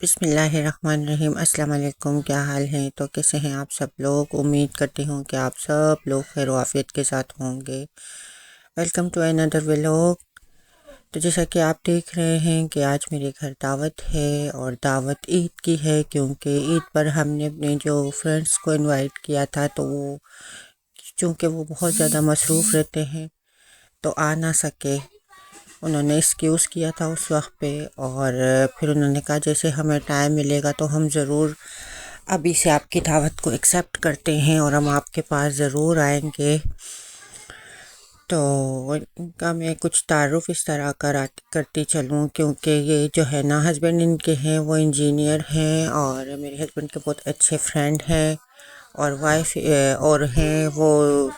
बिस्मिल्लाहिर्रहमानिर्रहीम। अस्सलाम वालेकुम। क्या हाल है? तो कैसे हैं आप सब लोग? उम्मीद करती हूँ कि आप सब लोग खैर आफियत के साथ होंगे। Welcome to another vlog. तो जैसा कि आप देख रहे हैं कि आज मेरे घर दावत है और दावत ईद की है, क्योंकि ईद पर हमने अपने जो फ्रेंड्स को इनवाइट किया था, तो वो चूँकि वो बहुत ज़्यादा मसरूफ़ रहते हैं तो आ ना सके। उन्होंने एक्सक्यूज़ किया था उस वक्त पे, और फिर उन्होंने कहा जैसे हमें टाइम मिलेगा तो हम ज़रूर अभी से आपकी दावत को एक्सेप्ट करते हैं और हम आपके पास ज़रूर आएंगे। तो इनका मैं कुछ तारुफ इस तरह करती चलूँ, क्योंकि ये जो है ना हस्बैंड इनके हैं वो इंजीनियर हैं और मेरे हस्बैंड के बहुत अच्छे फ्रेंड हैं, और वाइफ और हैं वो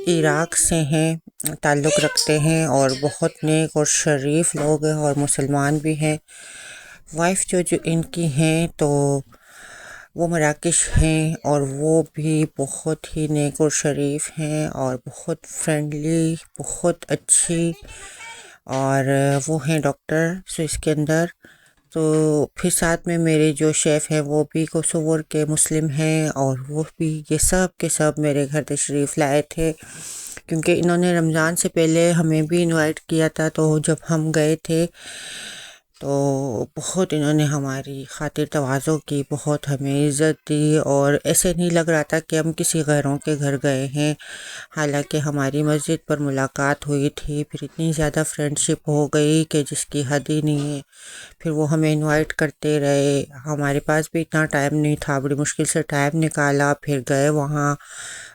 इराक़ से हैं, ताल्लुक़ रखते हैं और बहुत नेक और शरीफ लोग हैं और मुसलमान भी हैं। वाइफ जो इनकी हैं तो वो मराकश हैं और वो भी बहुत ही नेक और शरीफ हैं और बहुत फ्रेंडली, बहुत अच्छी, और वो हैं डॉक्टर। सो इसके अंदर तो फिर साथ में मेरे जो शेफ़ हैं वो भी कोसोवोर के मुस्लिम हैं, और वो भी ये सब के सब मेरे घर तशरीफ़ लाए थे, क्योंकि इन्होंने रमज़ान से पहले हमें भी इनवाइट किया था। तो जब हम गए थे तो बहुत इन्होंने हमारी खातिर तवाज़ो की, बहुत हमें इज़्ज़त दी, और ऐसे नहीं लग रहा था कि हम किसी गैरों के घर गए हैं। हालांकि हमारी मस्जिद पर मुलाकात हुई थी, फिर इतनी ज़्यादा फ्रेंडशिप हो गई कि जिसकी हद ही नहीं है। फिर वो हमें इनवाइट करते रहे, हमारे पास भी इतना टाइम नहीं था, बड़ी मुश्किल से टाइम निकाला, फिर गए वहाँ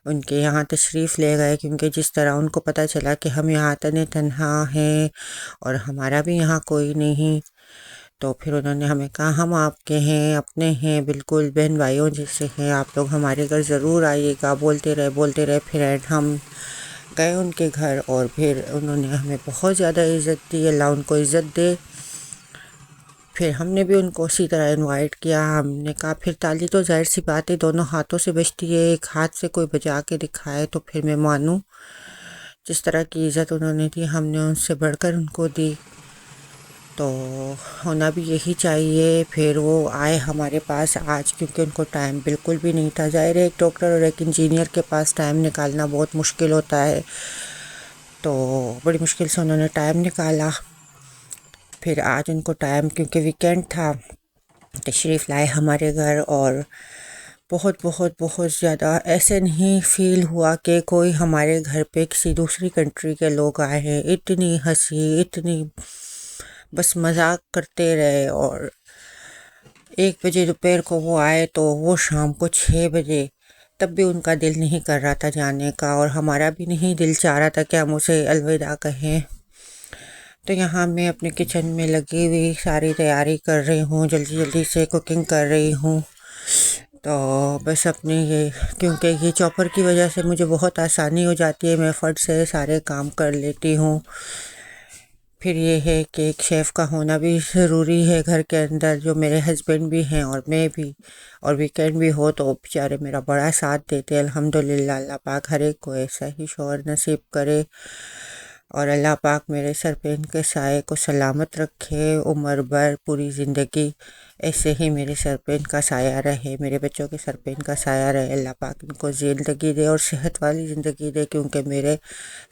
उनके यहाँ तशरीफ़ ले गए, क्योंकि जिस तरह उनको पता चला कि हम यहाँ तने तन्हा हैं और हमारा भी यहाँ कोई नहीं, तो फिर उन्होंने हमें कहा हम आपके हैं, अपने हैं, बिल्कुल बहन भाइयों जैसे हैं, आप लोग हमारे घर ज़रूर आइएगा। बोलते रहे फिर एंड हम गए उनके घर, और फिर उन्होंने हमें बहुत ज़्यादा इज़्ज़त दी, अल्लाह उनको इज़्ज़त दे। फिर हमने भी उनको उसी तरह इनवाइट किया। हमने कहा फिर ताली तो ज़ाहिर सी बात है दोनों हाथों से बजती है, एक हाथ से कोई बजा के दिखाए तो फिर मैं मानूँ। जिस तरह की इज़्ज़त उन्होंने दी हमने उनसे बढ़कर उनको दी, तो होना भी यही चाहिए। फिर वो आए हमारे पास आज, क्योंकि उनको टाइम बिल्कुल भी नहीं था। ज़ाहिर है एक डॉक्टर और एक इंजीनियर के पास टाइम निकालना बहुत मुश्किल होता है, तो बड़ी मुश्किल से उन्होंने टाइम निकाला। फिर आज उनको टाइम, क्योंकि वीकेंड था, तशरीफ़ लाए हमारे घर, और बहुत बहुत बहुत ज़्यादा ऐसे नहीं फ़ील हुआ कि कोई हमारे घर पे किसी दूसरी कंट्री के लोग आए हैं। इतनी हंसी, इतनी बस मजाक करते रहे, और 1 बजे दोपहर को वो आए तो वो शाम को 6 बजे, तब भी उनका दिल नहीं कर रहा था जाने का, और हमारा भी नहीं दिल चाह रहा था कि हम उसे अलविदा कहें। तो यहाँ मैं अपने किचन में लगी हुई सारी तैयारी कर रही हूँ, जल्दी जल्दी से कुकिंग कर रही हूँ। तो बस अपने ये, क्योंकि ये चॉपर की वजह से मुझे बहुत आसानी हो जाती है, मैं फट से सारे काम कर लेती हूँ। फिर ये है कि एक शेफ़ का होना भी ज़रूरी है घर के अंदर, जो मेरे हस्बैंड भी हैं और मैं भी, और वीकेंड भी हो तो बेचारे मेरा बड़ा साथ देते हैं। अल्हम्दुलिल्लाह, अल्लाह पाक हर एक को ऐसा ही शौहर नसीब करे, और अल्लाह पाक मेरे सर पे इनके साए को सलामत रखे उम्र भर, पूरी ज़िंदगी ऐसे ही मेरे सर पे इनका साया रहे, मेरे बच्चों के सर पे इनका साया रहे। अल्लाह पाक इनको ज़िंदगी दे और सेहत वाली ज़िंदगी दे, क्योंकि मेरे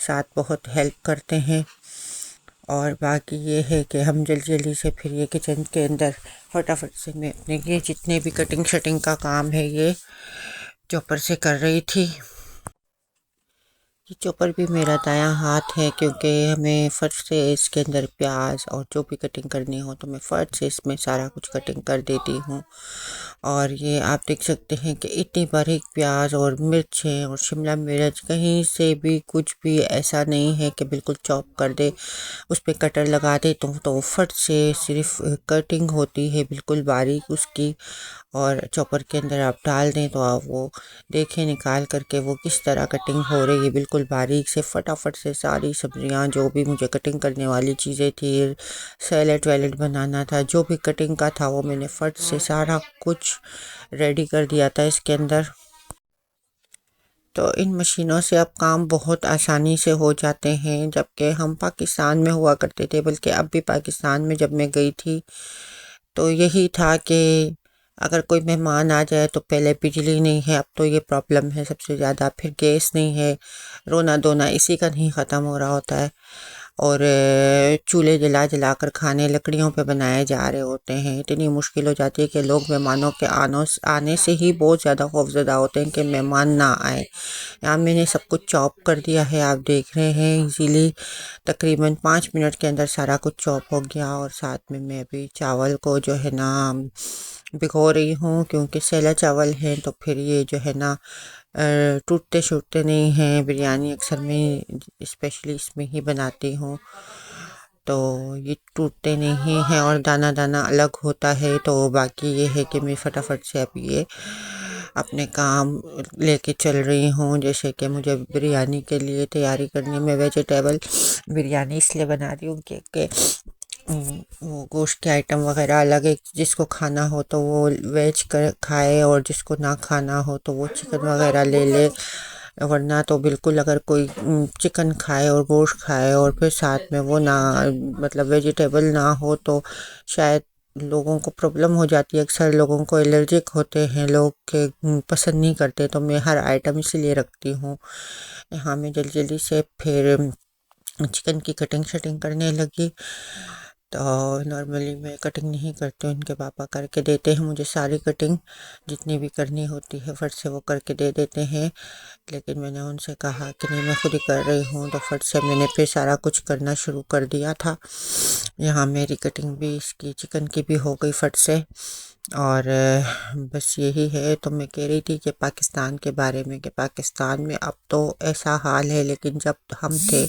साथ बहुत हेल्प करते हैं। और बाकी ये है कि हम जल्दी जल्दी से फिर ये किचन के अंदर फटाफट से मैं अपने ये जितने भी कटिंग शटिंग का काम है ये चॉपर से कर रही थी। ये चॉपर भी मेरा दायां हाथ है, क्योंकि हमें फट से इसके अंदर प्याज और जो भी कटिंग करनी हो तो मैं फट से इसमें सारा कुछ कटिंग कर देती हूँ। और ये आप देख सकते हैं कि इतनी बारीक प्याज और मिर्च है और शिमला मिर्च, कहीं से भी कुछ भी ऐसा नहीं है कि बिल्कुल चॉप कर दे, उस पर कटर लगा दे तो फट से सिर्फ कटिंग होती है बिल्कुल बारीक उसकी, और चॉपर के अंदर आप डाल दें तो आप वो देखें निकाल करके वो किस तरह कटिंग हो रही है, बिल्कुल बारीक से। फटाफट से सारी सब्जियां, जो भी मुझे कटिंग करने वाली चीज़ें थी, सैलेड वैलेड बनाना था, जो भी कटिंग का था वो मैंने फट से सारा कुछ रेडी कर दिया था इसके अंदर। तो इन मशीनों से अब काम बहुत आसानी से हो जाते हैं, जबकि हम पाकिस्तान में हुआ करते थे, बल्कि अब भी पाकिस्तान में जब मैं गई थी तो यही था कि अगर कोई मेहमान आ जाए तो पहले बिजली नहीं है, अब तो ये प्रॉब्लम है सबसे ज़्यादा, फिर गैस नहीं है, रोना धोना इसी का नहीं ख़त्म हो रहा होता है। और चूल्हे जला जला कर खाने लकड़ियों पे बनाए जा रहे होते हैं। इतनी मुश्किल हो जाती है कि लोग मेहमानों के आने से ही बहुत ज़्यादा खौफजदा होते हैं कि मेहमान ना आए। यहाँ मैंने सब कुछ चॉप कर दिया है, आप देख रहे हैं इजीली तकरीबन 5 मिनट के अंदर सारा कुछ चॉप हो गया। और साथ में मैं अभी चावल को जो है ना भिगो रही हूँ, क्योंकि सैला चावल है तो फिर ये जो है ना टूटते छूटते नहीं हैं। बिरयानी अक्सर मैं स्पेशली इसमें ही बनाती हूँ, तो ये टूटते नहीं हैं और दाना दाना अलग होता है। तो बाकी ये है कि मैं फटाफट से अब ये अपने काम लेके चल रही हूँ। जैसे कि मुझे बिरयानी के लिए तैयारी करनी, मैं वेजिटेबल बिरयानी इसलिए बना रही हूँ कि वो गोश्त के आइटम वगैरह अलग है, जिसको खाना हो तो वो वेज कर खाए और जिसको ना खाना हो तो वो चिकन वगैरह ले ले। वरना तो बिल्कुल अगर कोई चिकन खाए और गोश्त खाए और फिर साथ में वो ना मतलब वेजिटेबल ना हो तो शायद लोगों को प्रॉब्लम हो जाती है। अक्सर लोगों को एलर्जिक होते हैं लोग के पसंद नहीं करते, तो मैं हर आइटम इसीलिए रखती हूँ। यहाँ मैं जल्दी जल्दी से फिर चिकन की कटिंग शटिंग करने लगी। तो नॉर्मली मैं कटिंग नहीं करती हूँ, इनके पापा करके देते हैं मुझे सारी कटिंग, जितनी भी करनी होती है फट से वो करके दे देते हैं। लेकिन मैंने उनसे कहा कि नहीं मैं खुद ही कर रही हूँ, तो फट से मैंने फिर सारा कुछ करना शुरू कर दिया था। यहाँ मेरी कटिंग भी इसकी चिकन की भी हो गई फट से। और बस यही है। तो मैं कह रही थी कि पाकिस्तान के बारे में, कि पाकिस्तान में अब तो ऐसा हाल है, लेकिन जब हम थे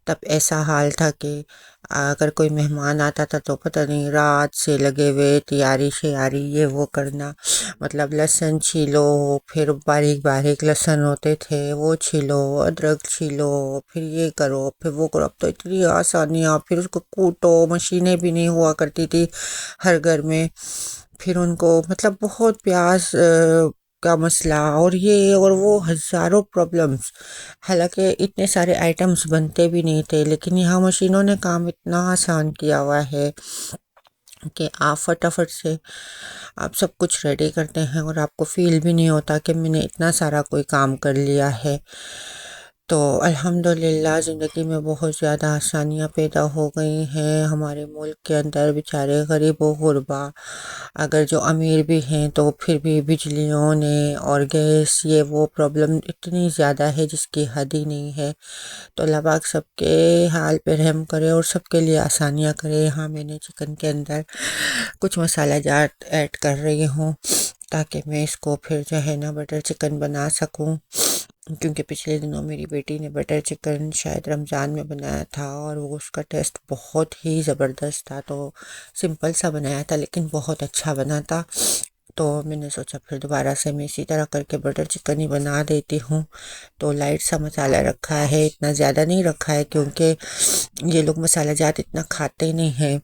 तब ऐसा हाल था कि अगर कोई मेहमान आता था तो पता नहीं रात से लगे हुए तैयारी शयारी ये वो करना। मतलब लहसुन छीलो, फिर बारीक बारीक लहसुन होते थे वो छीलो, अदरक छीलो, फिर ये करो फिर वो करो। अब तो इतनी आसानियाँ, फिर उसको कूटो, मशीनें भी नहीं हुआ करती थी हर घर में। फिर उनको मतलब बहुत प्याज का मसला और ये और वो हज़ारों प्रॉब्लम्स। हालांकि इतने सारे आइटम्स बनते भी नहीं थे, लेकिन यहाँ मशीनों ने काम इतना आसान किया हुआ है कि आप फटाफट से आप सब कुछ रेडी करते हैं और आपको फील भी नहीं होता कि मैंने इतना सारा कोई काम कर लिया है। तो अल्हम्दुलिल्लाह ज़िंदगी में बहुत ज़्यादा आसानियाँ पैदा हो गई हैं हमारे मुल्क के अंदर। बेचारे गरीब व गुरबा अगर जो अमीर भी हैं तो फिर भी बिजलियों ने और गैस ये वो प्रॉब्लम इतनी ज़्यादा है जिसकी हद ही नहीं है। तो अल्लाह पाक सबके हाल पे रहम करे और सबके लिए आसानियाँ करे। यहाँ मैंने चिकन के अंदर कुछ मसाला जात ऐड कर रही हूँ ताकि मैं इसको फिर जो है ना बटर चिकन बना सकूँ। क्योंकि पिछले दिनों मेरी बेटी ने बटर चिकन शायद रमज़ान में बनाया था और वो उसका टेस्ट बहुत ही ज़बरदस्त था। तो सिंपल सा बनाया था लेकिन बहुत अच्छा बना था। तो मैंने सोचा फिर दोबारा से मैं इसी तरह करके बटर चिकन ही बना देती हूँ। तो लाइट सा मसाला रखा है, इतना ज़्यादा नहीं रखा है क्योंकि ये लोग मसाला जात इतना खाते नहीं हैं।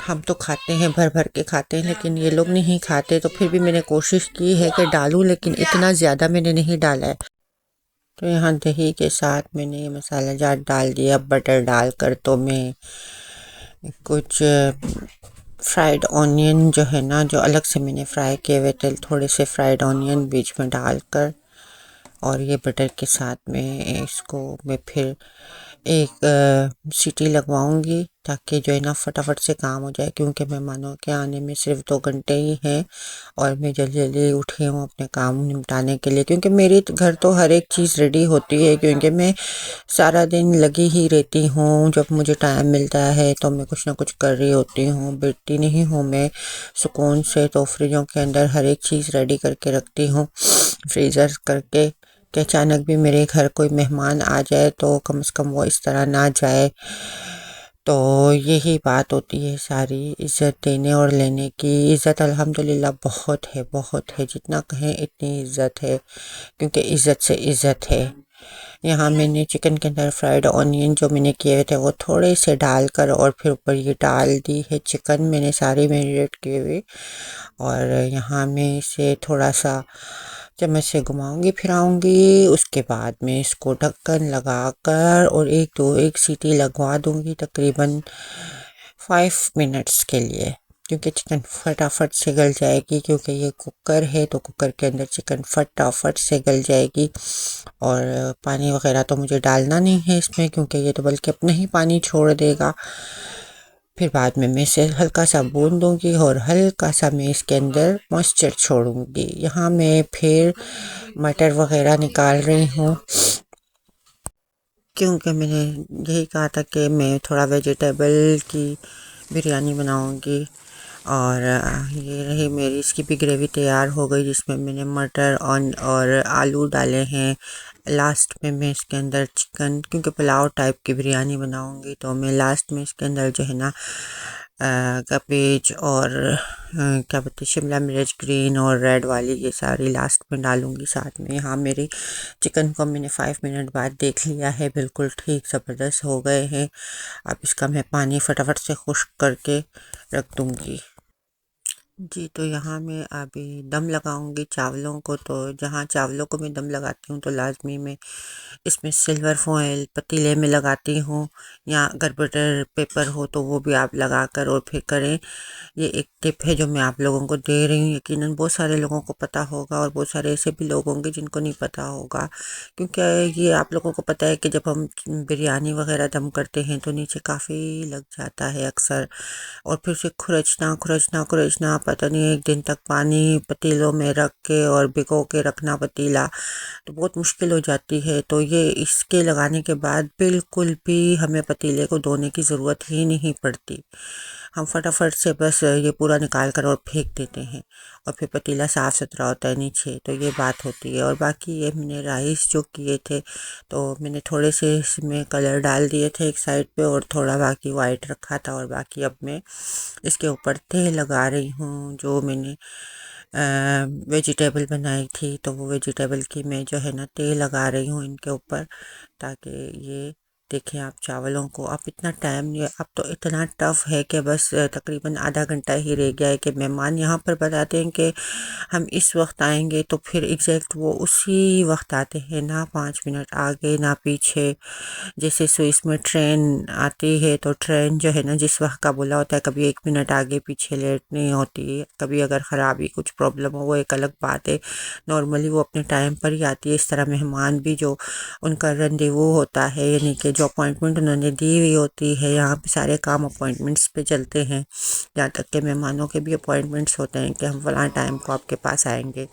हम तो खाते हैं, भर भर के खाते हैं, लेकिन ये लोग नहीं खाते। तो फिर भी मैंने कोशिश की है कि डालूं, लेकिन इतना ज़्यादा मैंने नहीं डाला है। तो यहाँ दही के साथ मैंने ये मसाला जार डाल दिया बटर डालकर। तो मैं कुछ फ्राइड ऑनियन जो है ना, जो अलग से मैंने फ्राई किए हुए थे, थोड़े से फ्राइड ऑनियन बीच में डालकर और ये बटर के साथ में इसको मैं फिर एक सीटी लगवाऊंगी ताकि जो है ना फटाफट से काम हो जाए। क्योंकि मेहमानों के आने में सिर्फ 2 घंटे ही हैं और मैं जल्दी जल्दी उठी हूँ अपने काम निपटाने के लिए। क्योंकि मेरे घर तो हर एक चीज़ रेडी होती है, क्योंकि मैं सारा दिन लगी ही रहती हूँ। जब मुझे टाइम मिलता है तो मैं कुछ ना कुछ कर रही होती हूँ, बैठती नहीं हूँ मैं सुकून से। तो फ्रिजों के अंदर हर एक चीज़ रेडी करके रखती हूँ फ्रीज़र करके, कि अचानक भी मेरे घर कोई मेहमान आ जाए तो कम से कम वो इस तरह ना जाए। तो यही बात होती है सारी इज़्ज़त देने और लेने की। इज़्ज़त अल्हम्दुलिल्लाह बहुत है, जितना कहें इतनी इज़्ज़त है, क्योंकि इज़्ज़त से इज़्ज़त है। यहाँ मैंने चिकन के अंदर फ्राइड ऑनियन जो मैंने किए थे वो थोड़े से डालकर और फिर ऊपर ये डाल दी है चिकन मैंने सारे मैरिनेट किए हुए। और यहाँ मैं इसे थोड़ा सा चम्मच से घुमाऊंगी फिराऊंगी, उसके बाद में इसको ढक्कन लगाकर और एक सीटी लगवा दूंगी तकरीबन 5 मिनट्स के लिए, क्योंकि चिकन फटाफट से गल जाएगी, क्योंकि ये कुकर है तो कुकर के अंदर चिकन फटाफट से गल जाएगी। और पानी वगैरह तो मुझे डालना नहीं है इसमें, क्योंकि ये तो बल्कि अपना ही पानी छोड़ देगा। फिर बाद में मैं इसे हल्का सा भून दूंगी और हल्का सा मैं इसके अंदर मॉइस्चर छोड़ूंगी। यहाँ मैं फिर मटर वगैरह निकाल रही हूँ, क्योंकि मैंने यही कहा था कि मैं थोड़ा वेजिटेबल की बिरयानी बनाऊंगी। और ये रही मेरी इसकी भी ग्रेवी तैयार हो गई, जिसमें मैंने मटर और आलू डाले हैं। लास्ट में मैं इसके अंदर चिकन, क्योंकि पुलाव टाइप की बिरयानी बनाऊंगी तो मैं लास्ट में इसके अंदर जो है ना कैबेज और क्या बोलते हैं शिमला मिर्च ग्रीन और रेड वाली, ये सारी लास्ट में डालूंगी साथ में। यहाँ मेरी चिकन को मैंने 5 मिनट बाद देख लिया है, बिल्कुल ठीक ज़बरदस्त हो गए हैं। अब इसका मैं पानी फटाफट से खुश्क करके रख दूंगी। जी, तो यहाँ मैं अभी दम लगाऊंगी चावलों को। तो जहाँ चावलों को मैं दम लगाती हूँ तो लाजमी मैं इसमें सिल्वर फॉइल पतीले में लगाती हूँ, या अगर बटर पेपर हो तो वो भी आप लगा कर और फिर करें। ये एक टिप है जो मैं आप लोगों को दे रही हूँ, यकीनन बहुत सारे लोगों को पता होगा और बहुत सारे ऐसे भी लोग होंगे जिनको नहीं पता होगा। क्योंकि ये आप लोगों को पता है कि जब हम बिरयानी वगैरह दम करते हैं तो नीचे काफ़ी लग जाता है अक्सर, और फिर से खुरचना खुरचना खुरचना, पता नहीं 1 दिन तक पानी पतीलों में रख के और भिगो के रखना पतीला, तो बहुत मुश्किल हो जाती है। तो ये इसके लगाने के बाद बिल्कुल भी हमें पतीले को धोने की ज़रूरत ही नहीं पड़ती। हम फटाफट से बस ये पूरा निकाल कर और फेंक देते हैं, और फिर पतीला साफ़ सुथरा होता है नीचे। तो ये बात होती है। और बाकी ये मैंने राइस जो किए थे तो मैंने थोड़े से इसमें कलर डाल दिए थे एक साइड पे, और थोड़ा बाकी वाइट रखा था। और बाकी अब मैं इसके ऊपर तेल लगा रही हूँ। जो मैंने वेजिटेबल बनाई थी तो वो वेजिटेबल की मैं जो है ना तेल लगा रही हूँ इनके ऊपर, ताकि ये देखें आप चावलों को। अब इतना टाइम नहीं है, अब तो इतना टफ़ है कि बस तकरीबन आधा घंटा ही रह गया है कि मेहमान यहाँ पर बताते हैं कि हम इस वक्त आएंगे, तो फिर एग्जैक्ट वो उसी वक्त आते हैं, ना 5 मिनट आगे ना पीछे। जैसे स्विस में ट्रेन आती है तो ट्रेन जो है ना जिस वक्त का बोला होता है, कभी 1 मिनट आगे पीछे लेट नहीं होती है। कभी अगर ख़राबी कुछ प्रॉब्लम हो वो एक अलग बात है, नॉर्मली वो अपने टाइम पर ही आती है। इस तरह मेहमान भी जो उनका रंडेवू होता है, यानी कि जो अपॉइंटमेंट उन्होंने दी हुई होती है, यहाँ पे सारे काम अपॉइंटमेंट्स पे चलते हैं। यहाँ तक के मेहमानों के भी अपॉइंटमेंट्स होते हैं कि हम फ़लाँ टाइम को आपके पास आएंगे।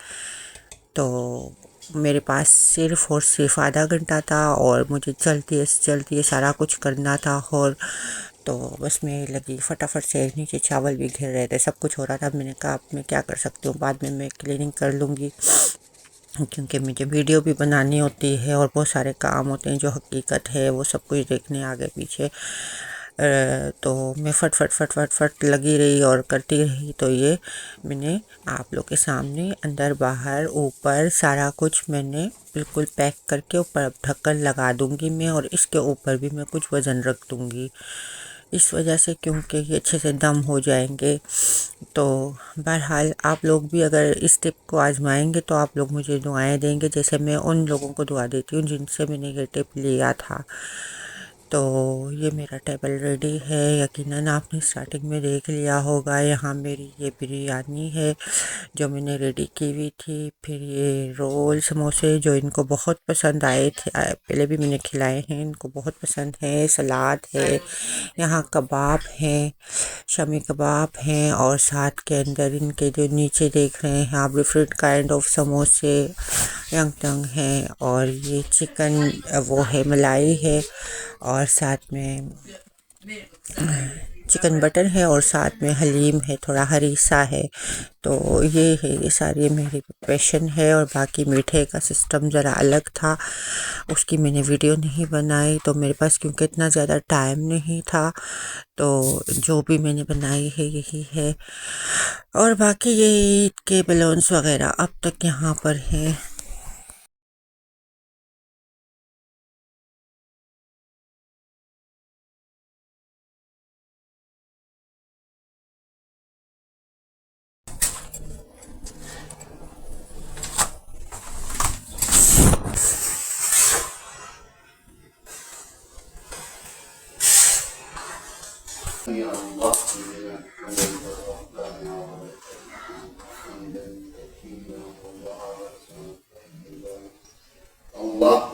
तो मेरे पास सिर्फ़ और सिर्फ आधा घंटा था, और मुझे जल्दी सारा कुछ करना था। और तो बस मैं लगी फटाफट से, नीचे चावल भी घिर रहे थे, सब कुछ हो रहा था। मैंने कहा अब मैं क्या कर सकती हूँ, बाद में मैं क्लीनिंग कर लूँगी, क्योंकि मुझे वीडियो भी बनानी होती है और बहुत सारे काम होते हैं जो हकीकत है वो सब कुछ देखने आगे पीछे। तो मैं फट फट फट फट फट लगी रही और करती रही। तो ये मैंने आप लोग के सामने अंदर बाहर ऊपर सारा कुछ मैंने बिल्कुल पैक करके ऊपर अब ढक्कन लगा दूंगी मैं, और इसके ऊपर भी मैं कुछ वज़न रख दूंगी इस वजह से, क्योंकि ये अच्छे से दम हो जाएंगे। तो बहरहाल आप लोग भी अगर इस टिप को आजमाएंगे तो आप लोग मुझे दुआएं देंगे, जैसे मैं उन लोगों को दुआ देती हूँ जिनसे मैंने ये टिप लिया था। तो ये मेरा टेबल रेडी है, यकीनन आपने स्टार्टिंग में देख लिया होगा। यहाँ मेरी ये बिरयानी है जो मैंने रेडी की हुई थी। फिर ये रोल समोसे जो इनको बहुत पसंद आए थे, पहले भी मैंने खिलाए हैं, इनको बहुत पसंद है। सलाद है, यहाँ कबाब हैं, शमी कबाब हैं, और साथ के अंदर इनके जो नीचे देख रहे हैं आप डिफरेंट काइंड ऑफ समोसे यंग टंग हैं। और ये चिकन वो है मलाई है, और साथ में चिकन बटर है, और साथ में हलीम है, थोड़ा हरीसा है। तो ये है, ये सारी मेरी प्रिपरेशन है। और बाकी मीठे का सिस्टम ज़रा अलग था, उसकी मैंने वीडियो नहीं बनाई तो मेरे पास, क्योंकि इतना ज़्यादा टाइम नहीं था। तो जो भी मैंने बनाई है यही है। और बाकी ये ईद के बलून्स वगैरह अब तक यहाँ पर हैं। Allah